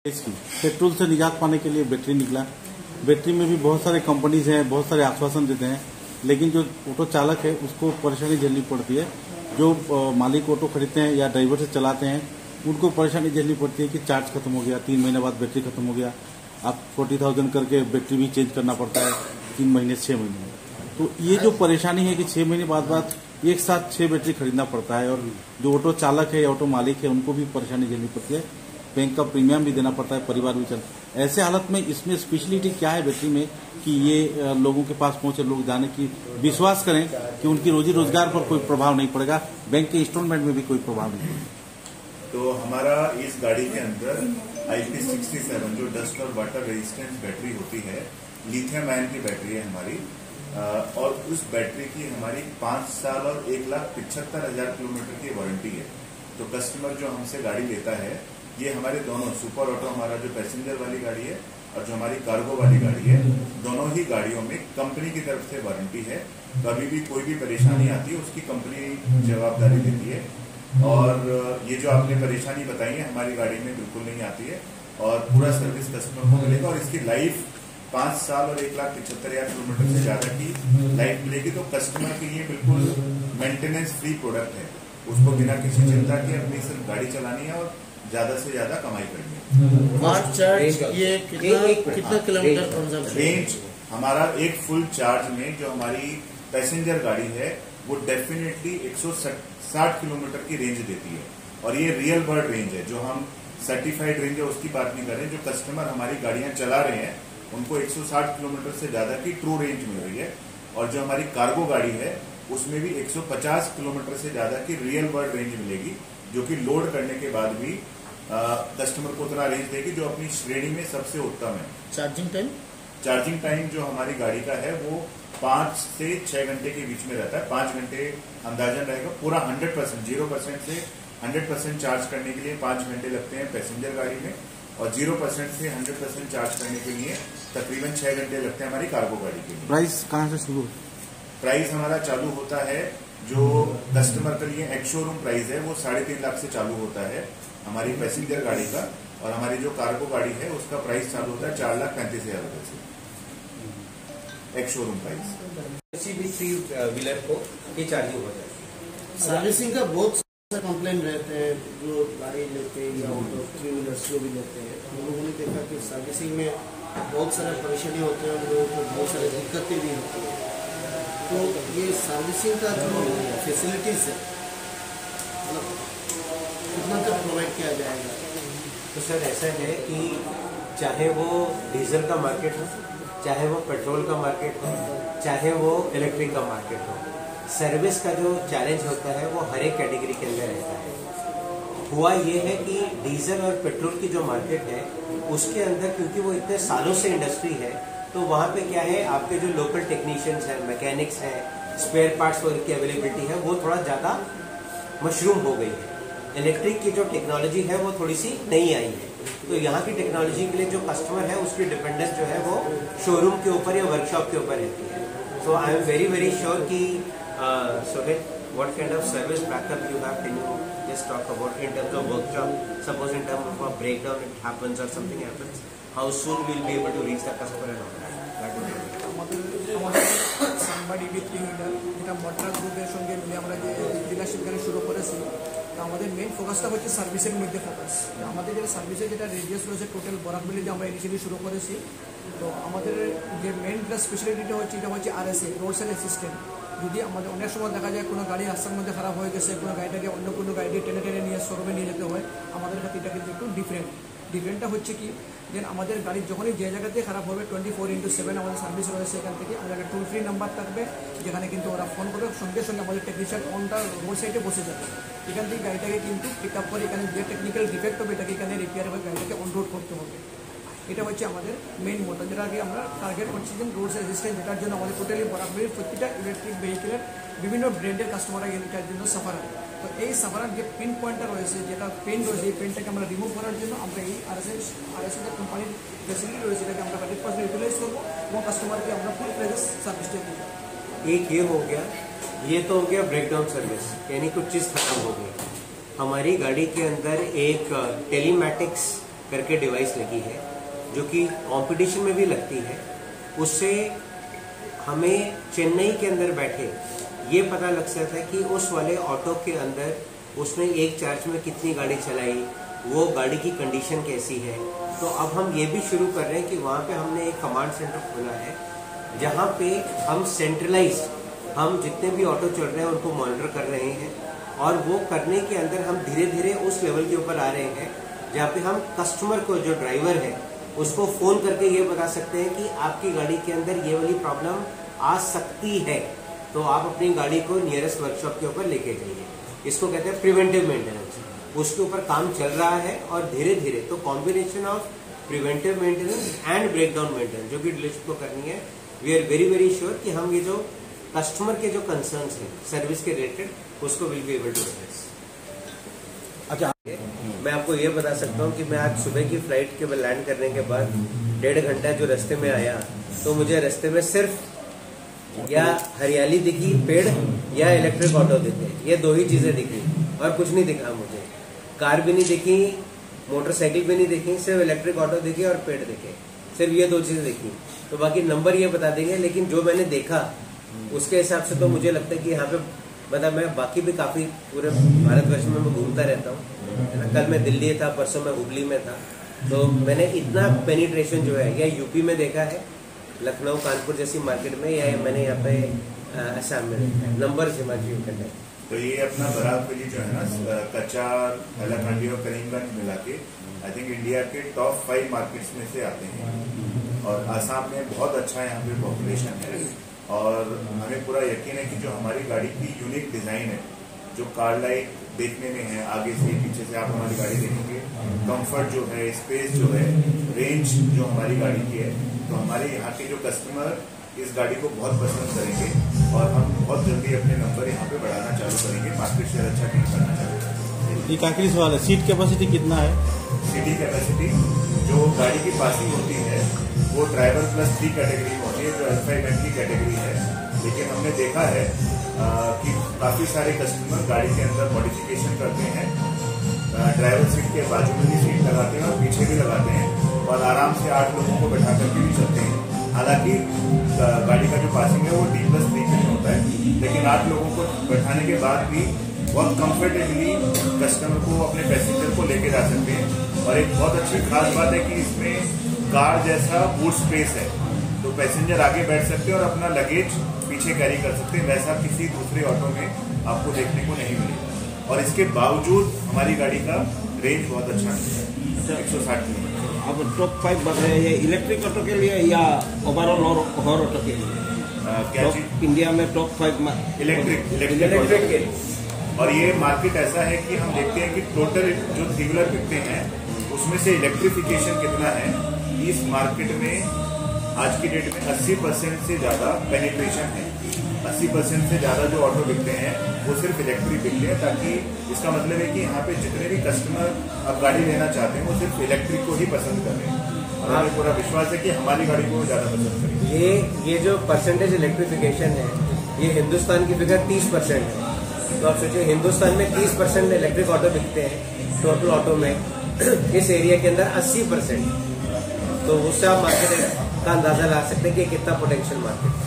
इसकी पेट्रोल से निजात पाने के लिए बैटरी निकला। बैटरी में भी बहुत सारे कंपनीज हैं, बहुत सारे आश्वासन देते हैं, लेकिन जो ऑटो चालक है उसको परेशानी झेलनी पड़ती है। जो मालिक ऑटो खरीदते हैं या ड्राइवर से चलाते हैं उनको परेशानी झेलनी पड़ती है कि चार्ज खत्म हो गया, 3 महीने बाद बैटरी खत्म हो गया, आप 40,000 करके बैटरी भी चेंज करना पड़ता है 3 महीने 6 महीने में। तो ये जो परेशानी है कि 6 महीने बाद एक साथ 6 बैटरी खरीदना पड़ता है, और जो ऑटो चालक है या ऑटो मालिक है उनको भी परेशानी झेलनी पड़ती है, बैंक का प्रीमियम भी देना पड़ता है, परिवार भी चल। ऐसे हालत में इसमें स्पेशलिटी क्या है बैटरी में कि ये लोगों के पास पहुंचे, लोग जाने की विश्वास करें कि उनकी रोजी रोजगार पर कोई प्रभाव नहीं पड़ेगा, बैंक के इंस्टॉलमेंट में भी कोई प्रभाव नहीं पड़ेगा। तो हमारा इस गाड़ी के अंदर IP67 जो डस्ट और वाटर रेजिस्टेंस बैटरी होती है, लिथियम आयन की बैटरी है हमारी, और उस बैटरी की हमारी 5 साल और 1,75,000 किलोमीटर की वारंटी है। तो कस्टमर जो हमसे गाड़ी लेता है, ये हमारे दोनों सुपर ऑटो, हमारा जो पैसेंजर वाली गाड़ी है और जो हमारी कार्गो वाली गाड़ी है, दोनों ही गाड़ियों में कंपनी की तरफ से वारंटी है। कभी भी कोई भी परेशानी आती है उसकी कंपनी जवाबदारी देती है। और ये जो आपने परेशानी बताई है हमारी गाड़ी में बिल्कुल नहीं आती है, और पूरा सर्विस कस्टमर को मिलेगा। और इसकी लाइफ 5 साल और 1,75,000 किलोमीटर से ज्यादा की लाइफ मिलेगी। तो कस्टमर के लिए बिल्कुल मेंटेनेंस फ्री प्रोडक्ट है, उसको बिना किसी चिंता के अपनी सिर्फ गाड़ी चलानी है और ज्यादा से ज्यादा कमाई करनी है। फास्ट चार्ज ये कितना किलोमीटर रेंज हमारा एक फुल चार्ज में जो हमारी पैसेंजर गाड़ी है वो डेफिनेटली 160 किलोमीटर की रेंज देती है। और ये रियल वर्ल्ड रेंज है, जो हम सर्टिफाइड रेंज है उसकी बात नहीं कर रहे। जो कस्टमर हमारी गाड़ियां चला रहे हैं उनको 160 किलोमीटर से ज्यादा की ट्रू रेंज मिल रही है। और जो हमारी कार्गो गाड़ी है उसमें भी 150 किलोमीटर से ज्यादा की रियल वर्ल्ड रेंज मिलेगी, जो कि लोड करने के बाद भी कस्टमर को उतना रेंज देगी जो अपनी श्रेणी में सबसे उत्तम है। चार्जिंग टाइम जो हमारी गाड़ी का है वो 5 से 6 घंटे के बीच में रहता है। 5 घंटे अंदाजन रहेगा। पूरा 100% 0% से 100% चार्ज करने के लिए 5 घंटे लगते हैं पैसेंजर गाड़ी में, और 0% से 100% चार्ज करने के लिए तकरीबन 6 घंटे लगते हैं हमारी कार्गो गाड़ी के लिए। प्राइस कहाँ से शुरू? प्राइस हमारा चालू होता है, जो कस्टमर के लिए एक्स शोरूम प्राइस है वो 3.5 लाख से चालू होता है हमारी पैसेंजर गाड़ी का। और हमारी जो कार्गो गाड़ी है उसका प्राइस चालू होता है 4,35,000 रुपए से, एक्स शोरूम प्राइस। किसी भी 3 व्हीलर को ये चार्जिंग हो जाती है। सर्विसिंग का बहुत सारे कंप्लेंट रहते हैं, जो गाड़ी लेते हैं या ऑटो 3 व्हीलर्स जो भी लेते हैं, हम लोगों ने देखा कि सर्विसिंग में बहुत सारे परेशानी होते हैं, लोगों को बहुत सारी दिक्कतें भी होती है। तो ये सर्विसिंग का जो फैसिलिटीज है मतलब कितना तक प्रोवाइड किया जाएगा? तो सर ऐसा है कि चाहे वो डीजल का मार्केट हो, चाहे वो पेट्रोल का मार्केट हो, चाहे वो इलेक्ट्रिक का मार्केट हो, सर्विस का जो चैलेंज होता है वो हर एक कैटेगरी के अंदर रहता है। हुआ ये है कि डीजल और पेट्रोल की जो मार्केट है उसके अंदर, क्योंकि वो इतने सालों से इंडस्ट्री है, तो वहाँ पे क्या है, आपके जो लोकल टेक्नीशियंस हैं, मैकेनिक्स हैं, स्पेयर पार्ट्स वगैरह की अवेलेबिलिटी है वो थोड़ा ज़्यादा मशरूम हो गई है। इलेक्ट्रिक की जो टेक्नोलॉजी है वो थोड़ी सी नई आई है, तो यहाँ की टेक्नोलॉजी के लिए जो कस्टमर है उसकी डिपेंडेंस जो है वो शोरूम के ऊपर या वर्कशॉप के ऊपर रहती है। सो आई एम वेरी श्योर कि Sohit, what kind of service backup you have? Can you just talk about in terms of workshop? Suppose in terms of a breakdown it happens or something happens, how soon we'll be able to reach the customer and all that? That would be somebody with leader যেটা modern গ্রুপের সঙ্গে মিলে আমরা যে dealership গাড়ি শুরু করেছি, তো আমাদের মেইন ফোকাসটা হচ্ছে সার্ভিসের মধ্যে ফোকাস। আমাদের যেটা সার্ভিসের যেটা রেডিয়াস রয়েছে টোটাল বরাকবিলি যে আমরা ইনিশিয়ালি শুরু করেছি, তো আমাদের যে মেইন স্পেশালিটিটা হচ্ছে এটা হচ্ছে RSA, রোড সাইড অ্যাসিস্ট্যান্ট। যদি আমাদের অনেক সময় দেখা যায় কোনো গাড়ি রাস্তার মধ্যে খারাপ হয়ে গেছে, কোনো গাড়িটাকে অন্য কোনো গাড়ি টেনে নিয়ে শোরুমে নিয়ে যেতে হয়, আমাদের কাছে এটা কিন্তু একটু ডিফারেন্টটা হচ্ছে কি, দেন আমাদের গাড়ি যখনই যে জায়গাতে খারাপ হবে 24/7 আমাদের সার্ভিস রয়েছে। এখান থেকে আমাদের টোল ফ্রি নাম্বার থাকবে, যেখানে কিন্তু ওরা ফোন করবে, সঙ্গে সঙ্গে আমাদের টেকনিশিয়ান অনটা রোড সাইডে বসে যাবে। এখান থেকে গাড়িটাকে কিন্তু পিক আপ করে এখানে যে টেকনিক্যাল ডিফেক্ট হবে এটাকে এখানে রিপেয়ার হয়ে গাড়িটাকে অন রোড করতে হবে। এটা হচ্ছে আমাদের মেইন মোটো, যেটাকে আমরা টার্গেট করছি যে রোড অ্যাসিস্ট্যান্ট, যেটার জন্য আমাদের টোটালি বরাবরের প্রতিটা ইলেকট্রিক ভেহিকেলের বিভিন্ন ব্র্যান্ডের কাস্টমাররা এটার জন্য সাফার হয়। তো এই সাফারার যে পেন পয়েন্টটা রয়েছে, যেটা পেন রয়েছে, এই পেনটাকে আমরা রিমুভ করার জন্য আমরা এই RSA কোম্পানির ফেসিলিটি রয়েছে, এটাকে আমরা 100% ইউটিলাইজ করবো এবং কাস্টমারকে আমরা ফুল প্রাইস সার্ভিস देंगे। एक ये हो गया, ये तो हो गया ब्रेकडाउन सर्विस, यानी कुछ चीज़ खत्म हो गई। हमारी गाड़ी के अंदर एक टेलीमैटिक्स करके डिवाइस लगी है, जो कि कंपटीशन में भी लगती है। उससे हमें चेन्नई के अंदर बैठे ये पता लग सकता है कि उस वाले ऑटो के अंदर उसने एक चार्ज में कितनी गाड़ी चलाई, वो गाड़ी की कंडीशन कैसी है। तो अब हम ये भी शुरू कर रहे हैं कि वहाँ पे हमने एक कमांड सेंटर खोला है, जहाँ पे हम सेंट्रलाइज हम जितने भी ऑटो चल रहे हैं उनको मॉनिटर कर रहे हैं, और वो करने के अंदर हम धीरे धीरे उस लेवल के ऊपर आ रहे हैं जहाँ पे हम कस्टमर को, जो ड्राइवर है, उसको फोन करके ये बता सकते हैं कि आपकी गाड़ी के अंदर ये वाली प्रॉब्लम आ सकती है, तो आप अपनी गाड़ी को नियरेस्ट वर्कशॉप के ऊपर लेके जाइए। इसको कहते हैं प्रिवेंटिव मेंटेनेंस। उसके ऊपर काम चल रहा है, और धीरे धीरे तो combination of preventive maintenance and breakdown maintenance जो कि डीलरशिप को करनी है, we are very very sure कि हम ये जो कस्टमर के जो कंसर्न्स हैं सर्विस के रिलेटेड, उसको will be able to address. अच्छा, मैं आपको ये बता सकता हूँ कि मैं आज सुबह की फ्लाइट के लैंड करने के बाद 1.5 घंटा जो रास्ते में आया, तो मुझे रास्ते में सिर्फ या हरियाली दिखी, पेड़, या इलेक्ट्रिक ऑटो दिखे। ये 2 ही चीजें दिखी और कुछ नहीं दिखा मुझे। कार भी नहीं दिखी, मोटरसाइकिल भी नहीं दिखी, सिर्फ इलेक्ट्रिक ऑटो दिखे और पेड़ दिखे। सिर्फ ये 2 चीजें दिखी। तो बाकी नंबर ये बता देंगे, लेकिन जो मैंने देखा उसके हिसाब से तो मुझे लगता है कि यहाँ पे, मतलब मैं बाकी भी काफी पूरे भारतवर्ष में मैं घूमता रहता हूँ। कल मैं दिल्ली था, परसों मैं हुबली में था, तो मैंने इतना पेनिट्रेशन जो है, या यूपी में देखा है, लखनऊ, कानपुर जैसी मार्केट में, या मैंने यहाँ पे असम में देखा है। नंबर हिमाचल करना। तो ये अपना बराबरी जो है ना, कचार, हैलाकांडी और करीमगंज मिला के आई थिंक इंडिया के टॉप 5 मार्केट्स में से आते हैं। और आसाम में बहुत अच्छा यहाँ पे पॉपुलेशन है, और हमें पूरा यकीन है कि जो हमारी गाड़ी की यूनिक डिजाइन है, जो कार लाइक देखने में है, आगे से पीछे से आप हमारी गाड़ी देखेंगे, कंफर्ट जो है, स्पेस जो है, रेंज जो हमारी गाड़ी की है, तो हमारे यहाँ के जो कस्टमर इस गाड़ी को बहुत पसंद करेंगे, और हम बहुत जल्दी अपने नंबर यहाँ पे बढ़ाना चालू करेंगे, मार्केट शेयर अच्छा गेन करना चालू करेंगे। एक आखिरी सवाल है, सीट कैपेसिटी कितना है? सीटिंग कैपेसिटी जो गाड़ी की पासिंग होती है वो ड्राइवर प्लस 3 कैटेगरी में होती है, जो L5 की कैटेगरी है। लेकिन हमने देखा है कि काफी सारे कस्टमर गाड़ी के अंदर मॉडिफिकेशन करते हैं, ड्राइवर सीट के बाजू में भी सीट लगाते हैं और पीछे भी लगाते हैं, और आराम से 8 लोगों को बैठा करके भी चलते हैं। हालांकि गाड़ी का जो पासिंग है वो D+3 में होता है, लेकिन 8 लोगों को बैठाने के बाद भी बहुत कंफर्टेबली कस्टमर को, अपने पैसेंजर को लेके जा सकते हैं। और एक बहुत अच्छी खास बात है कि इसमें कार जैसा बूट स्पेस है, तो पैसेंजर आगे बैठ सकते हैं और अपना लगेज पीछे कैरी कर सकते हैं। वैसा किसी दूसरे ऑटो में आपको देखने को नहीं मिलेगा, और इसके बावजूद हमारी गाड़ी का रेंज बहुत अच्छा है, 160 किलोमीटर। अब टॉप 5 बढ़ रहे हैं इलेक्ट्रिक ऑटो के लिए या ओवरऑल और ऑटो के लिए? क्या चीज? इंडिया में टॉप 5 इलेक्ट्रिक के। और ये मार्केट ऐसा है कि हम देखते हैं कि टोटल जो 3 व्हीलर बिकते हैं उसमें से इलेक्ट्रिफिकेशन कितना है। इस मार्केट में आज की डेट में 80% से ज्यादा पेनिट्रेशन है। 80% से ज्यादा जो ऑटो बिकते हैं वो सिर्फ इलेक्ट्रिक बिकते हैं, ताकि इसका मतलब है कि यहाँ पे जितने भी कस्टमर अब गाड़ी लेना चाहते हैं वो सिर्फ इलेक्ट्रिक को ही पसंद कर रहे हैं, और हमें पूरा विश्वास है कि हमारी गाड़ी को ज्यादा पसंद करेंगे। ये जो परसेंटेज इलेक्ट्रिफिकेशन है, ये हिंदुस्तान की फिगर 30% है। तो आप सोचिए, हिंदुस्तान में 30% इलेक्ट्रिक ऑटो बिकते हैं टोटल ऑटो में, इस एरिया के अंदर 80%, तो उससे आप मार्केट का अंदाजा ला सकते हैं कि कितना पोटेंशियल मार्केट है।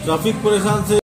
ट्रैफिक परेशान से